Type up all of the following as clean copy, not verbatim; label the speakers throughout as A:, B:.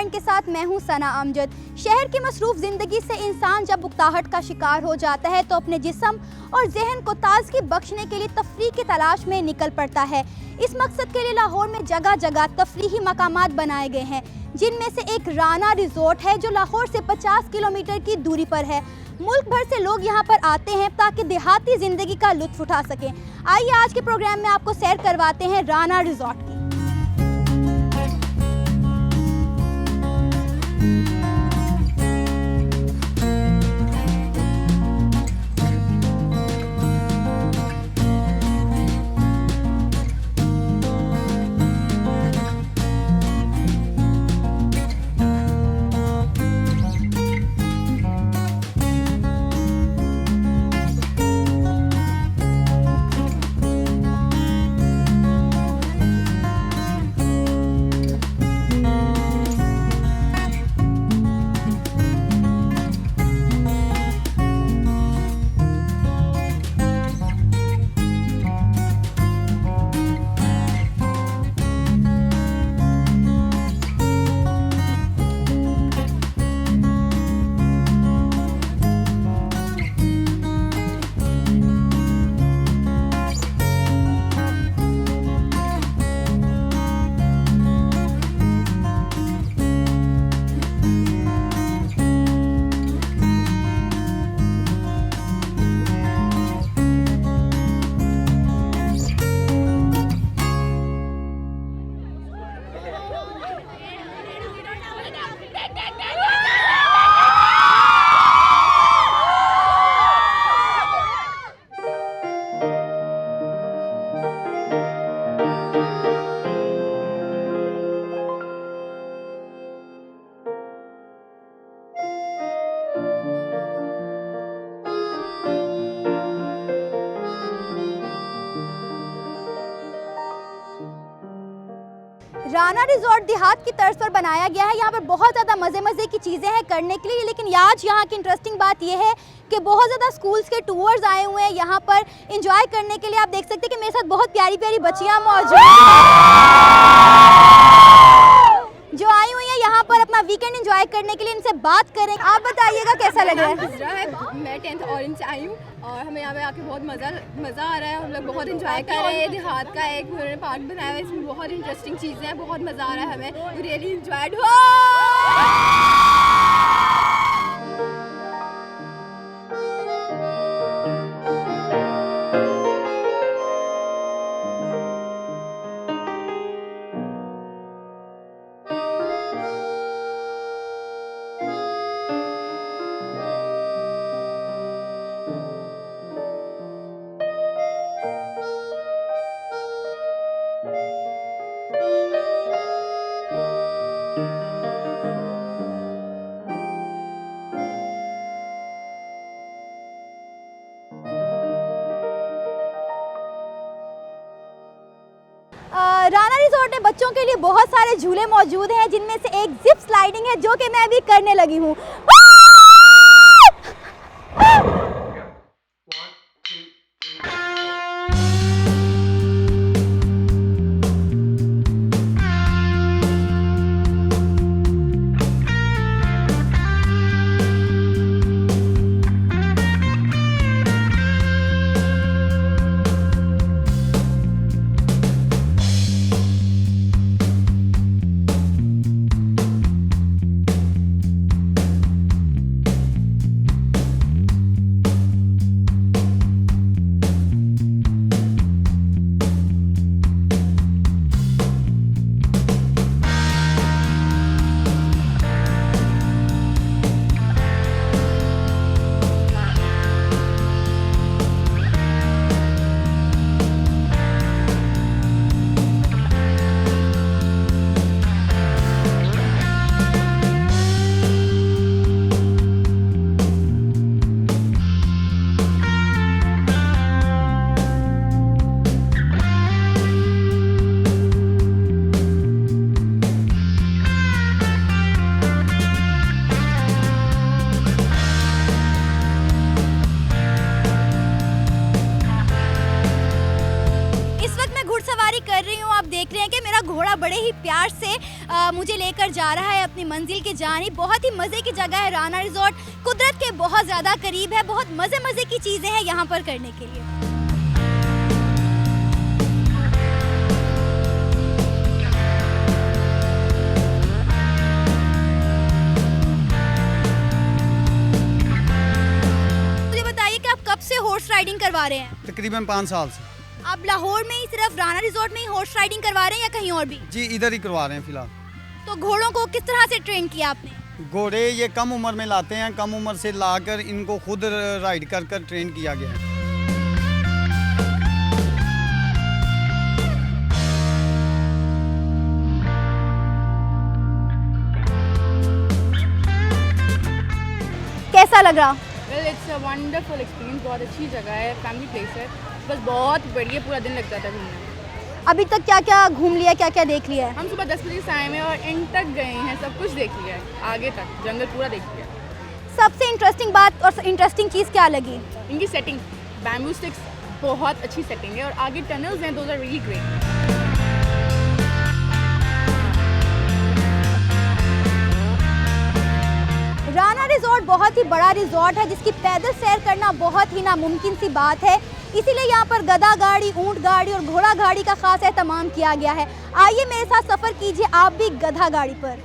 A: Point के साथ मैं हूं सना अमजद। शहर की मसरूफ जिंदगी से इंसान जब उकताहट का शिकार हो जाता है तो अपने जिस्म और जहन को ताजगी बख्शने के लिए तफरीह की तलाश में निकल पड़ता है। इस मकसद के लिए लाहौर में जगह जगह तफरीही मकामात बनाए गए हैं, जिनमें से एक राना रिजॉर्ट है जो लाहौर से 50 किलोमीटर की दूरी पर है। मुल्क भर से लोग यहाँ पर आते हैं ताकि देहाती ज़िंदगी का लुत्फ़ उठा सकें। आइए आज के प्रोग्राम में आपको सैर करवाते हैं राना रिजॉर्ट की। राना रिजॉर्ट देहात की तर्ज पर बनाया गया है। यहाँ पर बहुत ज़्यादा मज़े की चीज़ें हैं करने के लिए, लेकिन आज यहाँ की इंटरेस्टिंग बात यह है कि बहुत ज़्यादा स्कूल्स के टूर्स आए हुए हैं यहाँ पर एंजॉय करने के लिए। आप देख सकते हैं कि मेरे साथ बहुत प्यारी प्यारी बच्चियाँ मौजूद जो आई हुई हैं यहाँ पर अपना वीकेंड एंजॉय करने के लिए। इनसे बात करें, आप बताइएगा कैसा लग रहा है?
B: मैं 10th ऑरेंज से आई हूँ और हमें यहाँ पे आके बहुत मज़ा आ रहा है। हम लोग बहुत इंजॉय कर रहे हैं। देहात का एक उन्होंने पार्क बनाया है, इसमें बहुत इंटरेस्टिंग चीज़ें हैं, बहुत मज़ा आ रहा है हमें। रियली इंजॉयड हो।
A: राना रिजॉर्ट में बच्चों के लिए बहुत सारे झूले मौजूद हैं, जिनमें से एक जिप स्लाइडिंग है जो कि मैं अभी करने लगी हूँ। देख रहे हैं कि मेरा घोड़ा बड़े ही प्यार से मुझे लेकर जा रहा है अपनी मंजिल की जानिब। बहुत ही मज़े की जगह है राना रिजॉर्ट, कुदरत के बहुत ज़्यादा करीब है, बहुत मज़े की चीज़ें हैं यहाँ पर करने के लिए। कब से हॉर्स राइडिंग करवा रहे हैं?
C: तकरीबन 5 साल से।
A: आप लाहौर में ही सिर्फ राना रिजॉर्ट में ही हॉर्स राइडिंग करवा रहे हैं या कहीं और भी?
C: जी इधर ही करवा रहे हैं फिलहाल।
A: तो घोड़ों को किस तरह से ट्रेन किया आपने?
C: घोड़े ये कम उम्र में लाते हैं, कम उम्र से लाकर इनको खुद राइड कर कर ट्रेन किया गया है।
A: कैसा लग रहा?
B: Well it's a wonderful experience, बहुत अच्छी जगह है, फैमिली प्लेस है, बस बहुत बढ़िया, पूरा दिन लग जाता है घूमने में।
A: अभी तक क्या क्या घूम लिया, क्या क्या देख लिया है?
B: हम सुबह 10 बजे से आए हैं और एंड तक गए हैं, सब कुछ देख लिया है, आगे तक जंगल पूरा देख लिया।
A: सबसे इंटरेस्टिंग बात और इंटरेस्टिंग चीज़ क्या लगी?
B: इनकी सेटिंग, बैम्बू स्टिक्स, बहुत अच्छी सेटिंग है और आगे टनल्स हैं, those are really great.
A: Rana resort बहुत ही बड़ा रिजॉर्ट है जिसकी पैदल सैर करना बहुत ही नामुमकिन सी बात है, इसीलिए यहाँ पर गधा गाड़ी, ऊंट गाड़ी और घोड़ा गाड़ी का खास एहतमाम किया गया है। आइए मेरे साथ सफ़र कीजिए आप भी गधा गाड़ी पर।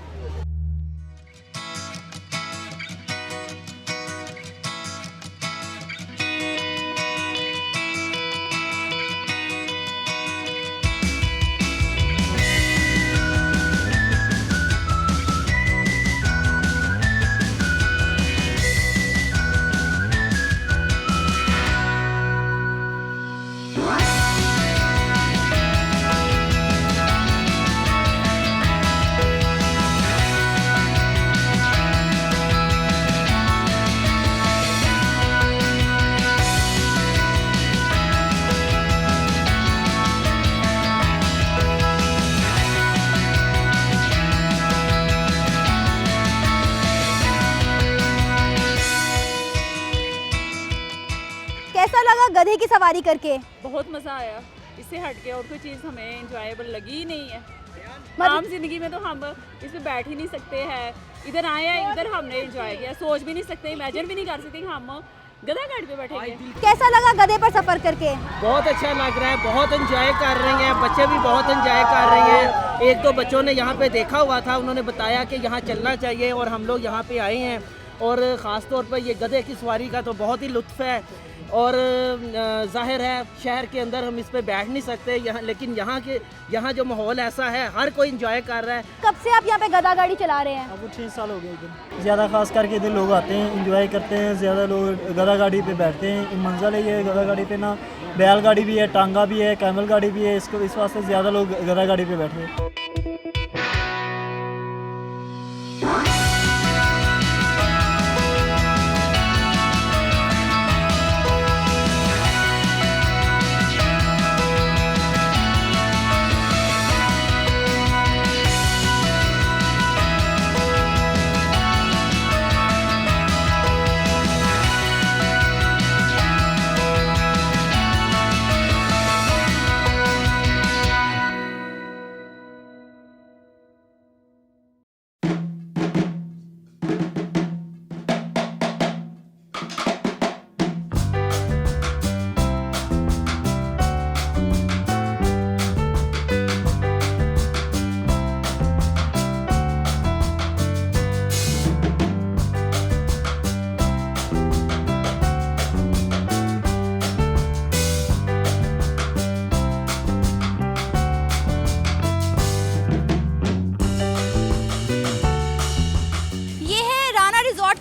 A: कैसा लगा गधे की सवारी करके?
D: बहुत मज़ा आया, इससे हट के और कोई चीज़ हमें इंजॉयबल लगी ही नहीं है। आम जिंदगी में तो हम इस पे बैठ ही नहीं सकते हैं, इधर आए हैं, इधर हमने इंजॉय किया, सोच भी नहीं सकते, इमेजिन भी नहीं कर सकते कि हम गधा गाड़ी पे बैठेंगे।
A: कैसा लगा गधे पर सफ़र करके?
E: बहुत अच्छा लग रहा है, बहुत एंजॉय कर रहे हैं, बच्चे भी बहुत एंजॉय कर रहे हैं। एक दो बच्चों ने यहाँ पे देखा हुआ था, उन्होंने बताया कि यहाँ चलना चाहिए और हम लोग यहाँ पे आए हैं और ख़ास तौर पर ये गधे की सवारी का तो बहुत ही लुत्फ़ है। और जाहिर है शहर के अंदर हम इस पे बैठ नहीं सकते यहाँ, लेकिन यहाँ जो माहौल ऐसा है, हर कोई एंजॉय कर रहा है।
A: कब से आप यहाँ पे गधा गाड़ी चला रहे हैं?
F: अब 6 साल हो गए इधर। ज़्यादा खास करके इधर लोग आते हैं, एंजॉय करते हैं, ज़्यादा लोग गधा गाड़ी पे बैठते हैं। मंजिल है ये गधा गाड़ी पे, ना बैल गाड़ी भी है, टांगा भी है, कैमल गाड़ी भी है, इसको इस वास्ते ज़्यादा लोग गधा गाड़ी पे बैठते हैं।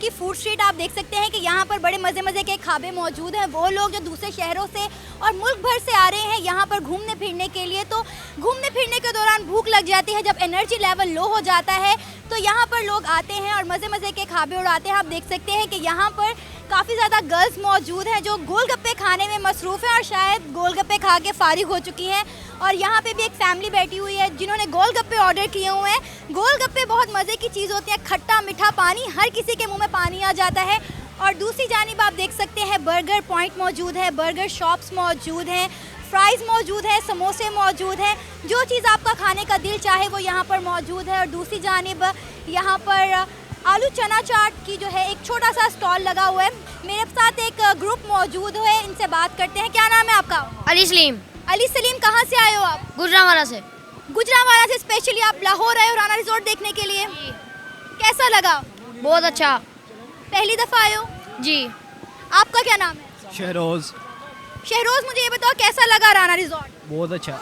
A: की फूड स्ट्रीट आप देख सकते हैं कि यहाँ पर बड़े मज़े के खाबे मौजूद हैं। वो लोग जो दूसरे शहरों से और मुल्क भर से आ रहे हैं यहाँ पर घूमने फिरने के लिए, तो घूमने फिरने के दौरान भूख लग जाती है, जब एनर्जी लेवल लो हो जाता है तो यहाँ पर लोग आते हैं और मज़े के खाबे उड़ाते हैं। आप देख सकते हैं कि यहाँ पर काफ़ी ज़्यादा गर्ल्स मौजूद हैं जो गोलगप्पे खाने में मसरूफ़ हैं और शायद गोलगप्पे खा के फारिग हो चुकी हैं। और यहाँ पे भी एक फैमिली बैठी हुई है जिन्होंने गोलगप्पे ऑर्डर किए हुए हैं। गोलगप्पे बहुत मज़े की चीज़ होती है, खट्टा मीठा पानी, हर किसी के मुंह में पानी आ जाता है। और दूसरी जानिब आप देख सकते हैं बर्गर पॉइंट मौजूद है, बर्गर शॉप्स मौजूद हैं, फ्राइज़ मौजूद है, समोसे मौजूद हैं, जो चीज़ आपका खाने का दिल चाहे वो यहाँ पर मौजूद है। और दूसरी जानिब यहाँ पर आलू चना चाट की जो है एक छोटा सा स्टॉल लगा हुआ है। मेरे साथ एक ग्रुप मौजूद है, इनसे बात करते हैं। क्या नाम है आपका?
G: अली सलीम,
A: अली सलीम, कहाँ से आए हो आप?
G: गुजरांवाला से।
A: गुजरांवाला से स्पेशली आप लाहौर आए हो राना रिजॉर्ट देखने के लिए? कैसा लगा?
G: बहुत अच्छा।
A: पहली दफ़ा आए हो?
G: जी।
A: आपका क्या नाम है?
H: शहरोज़।
A: शहरोज़, मुझे ये बताओ कैसा लगा राना रिजॉर्ट?
H: बहुत अच्छा।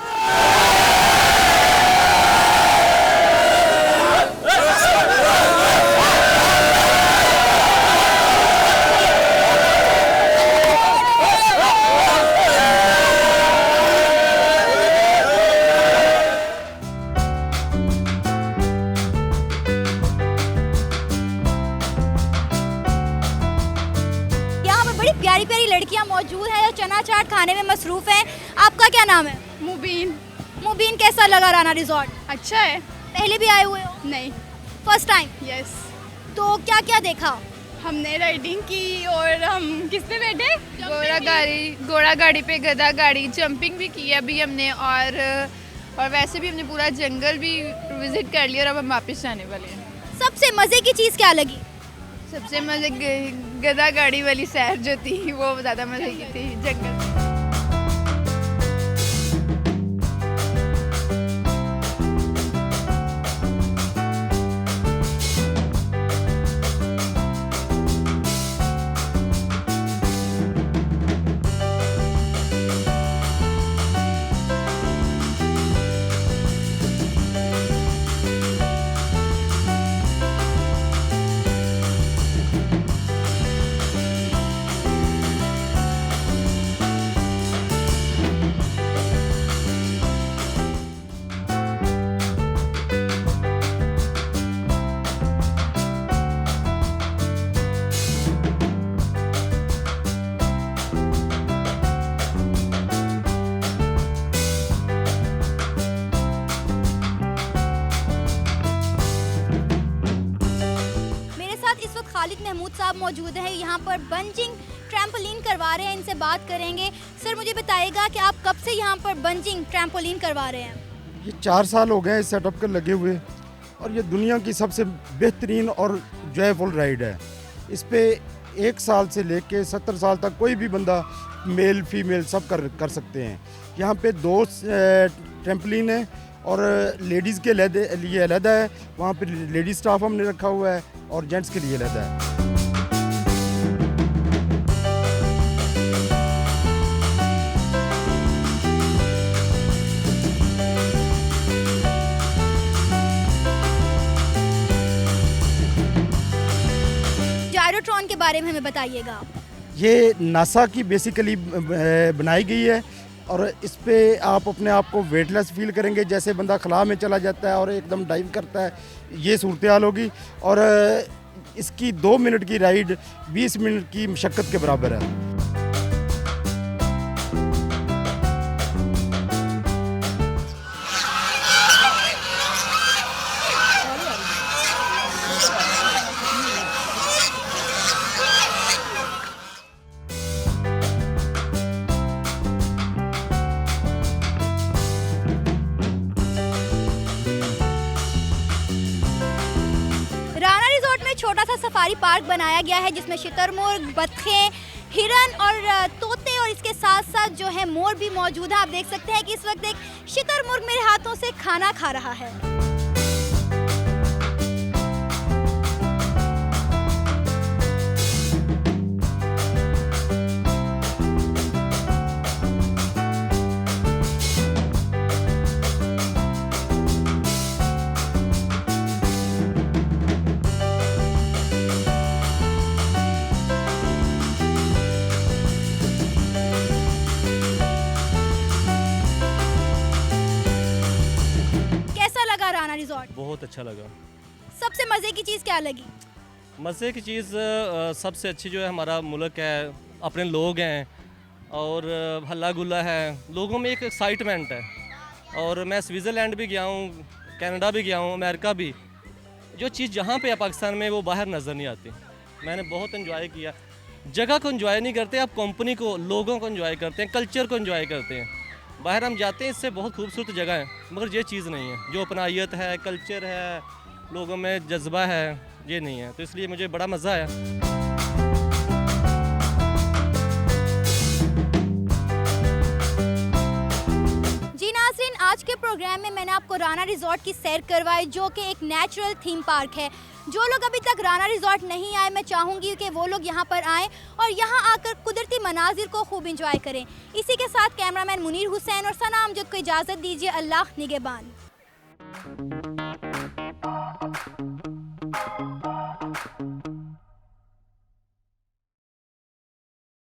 A: प्यारी प्यारी लड़कियां मौजूद हैं जो चना चाट खाने में मसरूफ़ हैं। आपका क्या नाम है?
B: मुबीन।
A: मुबीन, कैसा लगा राना रिजॉर्ट?
B: अच्छा है।
A: पहले भी आए हुए हो?
B: नहीं,
A: फर्स्ट टाइम?
B: यस।
A: तो क्या क्या देखा?
B: हमने राइडिंग की और हम किस पे बैठे? घोड़ा गाड़ी पे, गधा गाड़ी, जंपिंग भी की अभी हमने और वैसे भी हमने पूरा जंगल भी विजिट कर लिया और अब हम वापस जाने वाले हैं।
A: सबसे मज़े की चीज़ क्या लगी?
B: सबसे मजे गधा गाड़ी वाली सैर जो थी वो ज़्यादा मजे की थी, जंगल।
A: खालिद महमूद साहब मौजूद हैं, यहाँ पर बंजिंग ट्रैम्पोलिन करवा रहे हैं। इनसे बात करेंगे। सर, मुझे बताइएगा कि आप कब से यहाँ पर बंजिंग ट्रैम्पोलिन करवा रहे हैं?
I: ये 4 साल हो गए इस सेटअप के लगे हुए और ये दुनिया की सबसे बेहतरीन और जॉयफुल राइड है। इस पे 1 साल से लेके 70 साल तक कोई भी बंदा, मेल फीमेल सब कर सकते हैं। यहाँ पे 2 ट्रैम्पोलिन है और लेडीज़ के लिए अलग है। वहाँ पे लेडीज़ स्टाफ हमने रखा हुआ है और जेंट्स के लिए अलग है।
A: जायरोट्रॉन के बारे में हमें बताइएगा।
I: ये नासा की बेसिकली बनाई गई है और इस पे आप अपने आप को वेटलेस फील करेंगे, जैसे बंदा खला में चला जाता है और एकदम डाइव करता है, ये सूरत हाल होगी। और इसकी 2 मिनट की राइड 20 मिनट की मशक्क़त के बराबर है।
A: छोटा सा सफारी पार्क बनाया गया है जिसमें शुतुरमुर्ग, बतखें, हिरन और तोते और इसके साथ साथ जो है मोर भी मौजूद है। आप देख सकते हैं कि इस वक्त एक शुतुरमुर्ग मेरे हाथों से खाना खा रहा है। रिजॉर्ट
J: बहुत अच्छा लगा।
A: सबसे मज़े की चीज़ क्या लगी?
J: मज़े की चीज़ सबसे अच्छी जो है हमारा मुल्क है, अपने लोग हैं और हल्ला गुल्ला है, लोगों में एक एक्साइटमेंट है। और मैं स्विट्ज़रलैंड भी गया हूँ, कनाडा भी गया हूँ, अमेरिका भी। जो चीज़ जहाँ पे है पाकिस्तान में वो बाहर नज़र नहीं आती। मैंने बहुत इन्जॉय किया। जगह को इन्जॉय नहीं करते आप, कंपनी को, लोगों को इन्जॉय करते हैं, कल्चर को इन्जॉय करते हैं। बाहर हम जाते हैं, इससे बहुत खूबसूरत जगह है, मगर ये चीज़ नहीं है, जो अपनाइत है, कल्चर है, लोगों में जज्बा है, ये नहीं है। तो इसलिए मुझे बड़ा मज़ा आया।
A: जी नाज़रीन, आज के प्रोग्राम में मैंने आपको राना रिजॉर्ट की सैर करवाई, जो कि एक नेचुरल थीम पार्क है। जो लोग अभी तक राना रिजॉर्ट नहीं आए, मैं चाहूँगी कि वो लोग यहाँ पर आएँ और यहाँ आकर कुदरती मनाजिर को खूब इंजॉय करें। इसी के साथ कैमरामैन मुनीर हुसैन और सना अमजद को इजाज़त दीजिए। अल्लाह निगहबान।